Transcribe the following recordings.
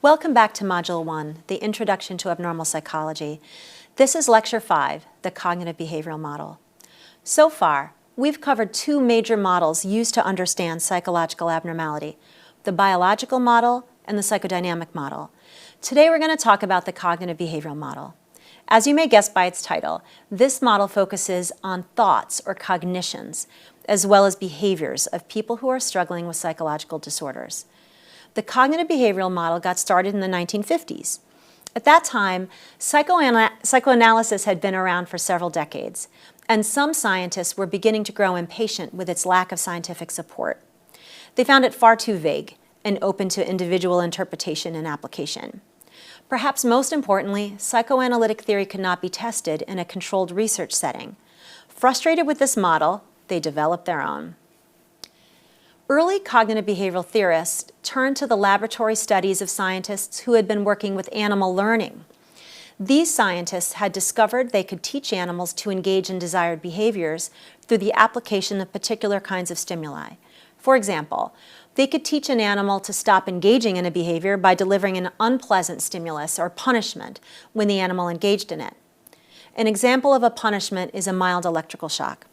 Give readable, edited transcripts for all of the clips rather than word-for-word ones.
Welcome back to Module 1, the Introduction to Abnormal Psychology. This is Lecture 5, the Cognitive Behavioral Model. So far, we've covered two major models used to understand psychological abnormality, the biological model and the psychodynamic model. Today we're going to talk about the cognitive behavioral model. As you may guess by its title, this model focuses on thoughts or cognitions, as well as behaviors of people who are struggling with psychological disorders. The cognitive behavioral model got started in the 1950s. At that time, psychoanalysis had been around for several decades, and some scientists were beginning to grow impatient with its lack of scientific support. They found it far too vague and open to individual interpretation and application. Perhaps most importantly, psychoanalytic theory could not be tested in a controlled research setting. Frustrated with this model, they developed their own. Early cognitive behavioral theorists turned to the laboratory studies of scientists who had been working with animal learning. These scientists had discovered they could teach animals to engage in desired behaviors through the application of particular kinds of stimuli. For example, they could teach an animal to stop engaging in a behavior by delivering an unpleasant stimulus or punishment when the animal engaged in it. An example of a punishment is a mild electrical shock.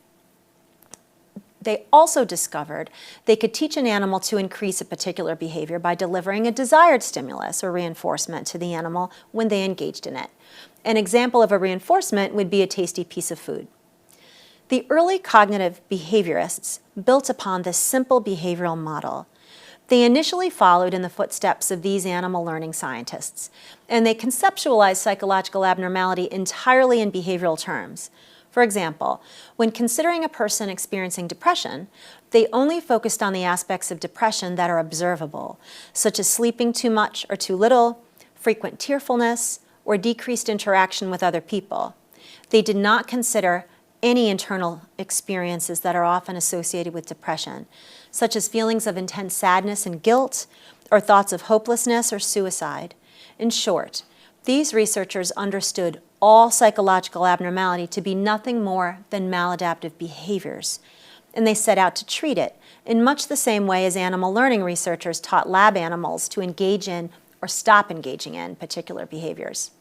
They also discovered they could teach an animal to increase a particular behavior by delivering a desired stimulus or reinforcement to the animal when they engaged in it. An example of a reinforcement would be a tasty piece of food. The early cognitive behaviorists built upon this simple behavioral model. They initially followed in the footsteps of these animal learning scientists, and they conceptualized psychological abnormality entirely in behavioral terms. For example, when considering a person experiencing depression, they only focused on the aspects of depression that are observable, such as sleeping too much or too little, frequent tearfulness, or decreased interaction with other people. They did not consider any internal experiences that are often associated with depression, such as feelings of intense sadness and guilt, or thoughts of hopelessness or suicide. In short, these researchers understood all psychological abnormality to be nothing more than maladaptive behaviors, and they set out to treat it in much the same way as animal learning researchers taught lab animals to engage in or stop engaging in particular behaviors.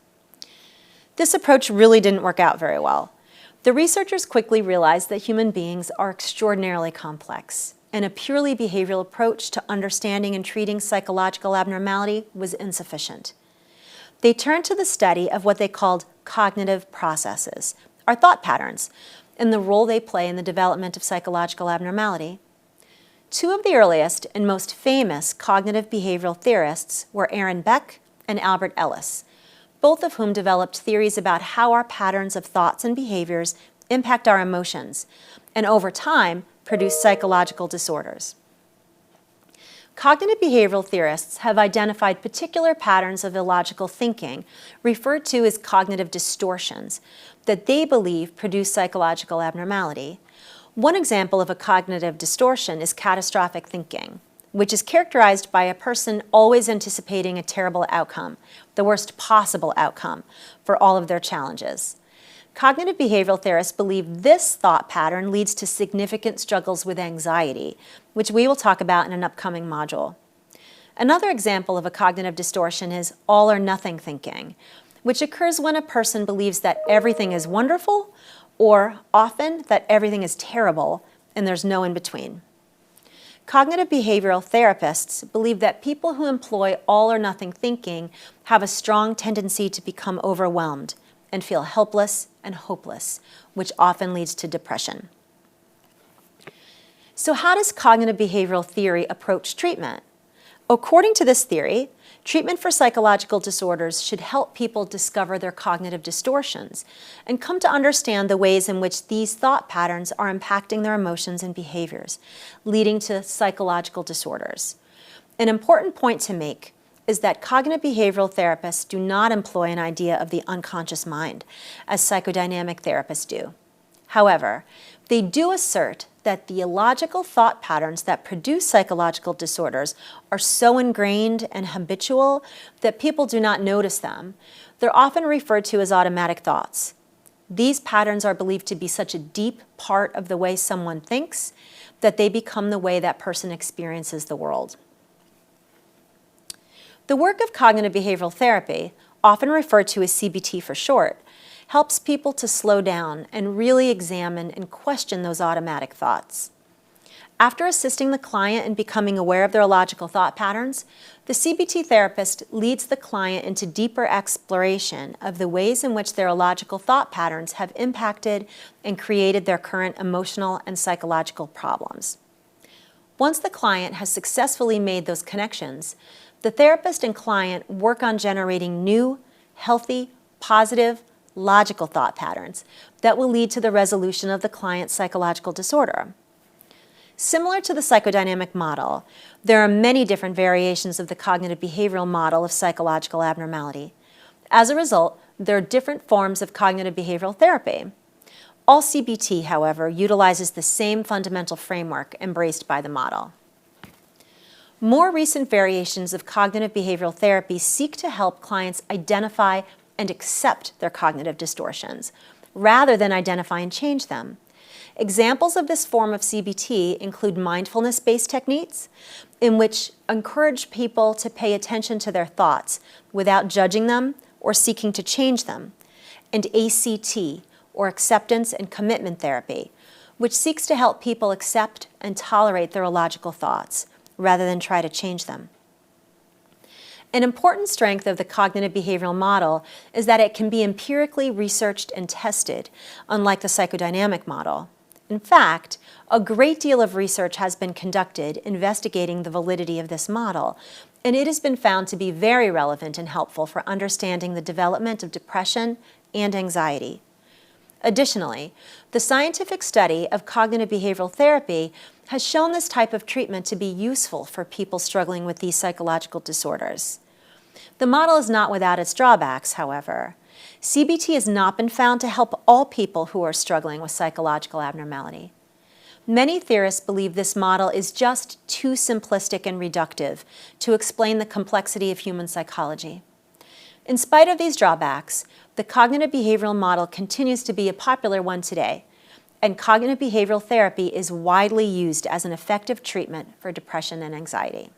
This approach really didn't work out very well. The researchers quickly realized that human beings are extraordinarily complex, and a purely behavioral approach to understanding and treating psychological abnormality was insufficient. They turned to the study of what they called cognitive processes, or thought patterns, and the role they play in the development of psychological abnormality. Two of the earliest and most famous cognitive behavioral theorists were Aaron Beck and Albert Ellis, both of whom developed theories about how our patterns of thoughts and behaviors impact our emotions, and over time produce psychological disorders. Cognitive behavioral theorists have identified particular patterns of illogical thinking, referred to as cognitive distortions, that they believe produce psychological abnormality. One example of a cognitive distortion is catastrophic thinking, which is characterized by a person always anticipating a terrible outcome, the worst possible outcome, for all of their challenges. Cognitive behavioral theorists believe this thought pattern leads to significant struggles with anxiety, which we will talk about in an upcoming module. Another example of a cognitive distortion is all or nothing thinking, which occurs when a person believes that everything is wonderful, or often that everything is terrible, and there's no in between. Cognitive behavioral therapists believe that people who employ all or nothing thinking have a strong tendency to become overwhelmed and feel helpless and hopeless, which often leads to depression. So how does cognitive behavioral theory approach treatment? According to this theory, treatment for psychological disorders should help people discover their cognitive distortions and come to understand the ways in which these thought patterns are impacting their emotions and behaviors, leading to psychological disorders. An important point to make is that cognitive behavioral therapists do not employ an idea of the unconscious mind, as psychodynamic therapists do. However, they do assert that the illogical thought patterns that produce psychological disorders are so ingrained and habitual that people do not notice them. They're often referred to as automatic thoughts. These patterns are believed to be such a deep part of the way someone thinks that they become the way that person experiences the world. The work of cognitive behavioral therapy, often referred to as CBT for short, helps people to slow down and really examine and question those automatic thoughts. After assisting the client in becoming aware of their illogical thought patterns, the CBT therapist leads the client into deeper exploration of the ways in which their illogical thought patterns have impacted and created their current emotional and psychological problems. Once the client has successfully made those connections, the therapist and client work on generating new, healthy, positive, logical thought patterns that will lead to the resolution of the client's psychological disorder. Similar to the psychodynamic model, there are many different variations of the cognitive behavioral model of psychological abnormality. As a result, there are different forms of cognitive behavioral therapy. All CBT, however, utilizes the same fundamental framework embraced by the model. More recent variations of cognitive behavioral therapy seek to help clients identify and accept their cognitive distortions, rather than identify and change them. Examples of this form of CBT include mindfulness-based techniques, in which encourage people to pay attention to their thoughts without judging them or seeking to change them, and ACT, or acceptance and commitment therapy, which seeks to help people accept and tolerate their illogical thoughts, rather than try to change them. An important strength of the cognitive behavioral model is that it can be empirically researched and tested, unlike the psychodynamic model. In fact, a great deal of research has been conducted investigating the validity of this model, and it has been found to be very relevant and helpful for understanding the development of depression and anxiety. Additionally, the scientific study of cognitive behavioral therapy has shown this type of treatment to be useful for people struggling with these psychological disorders. The model is not without its drawbacks, however. CBT has not been found to help all people who are struggling with psychological abnormality. Many theorists believe this model is just too simplistic and reductive to explain the complexity of human psychology. In spite of these drawbacks, the cognitive behavioral model continues to be a popular one today, and cognitive behavioral therapy is widely used as an effective treatment for depression and anxiety.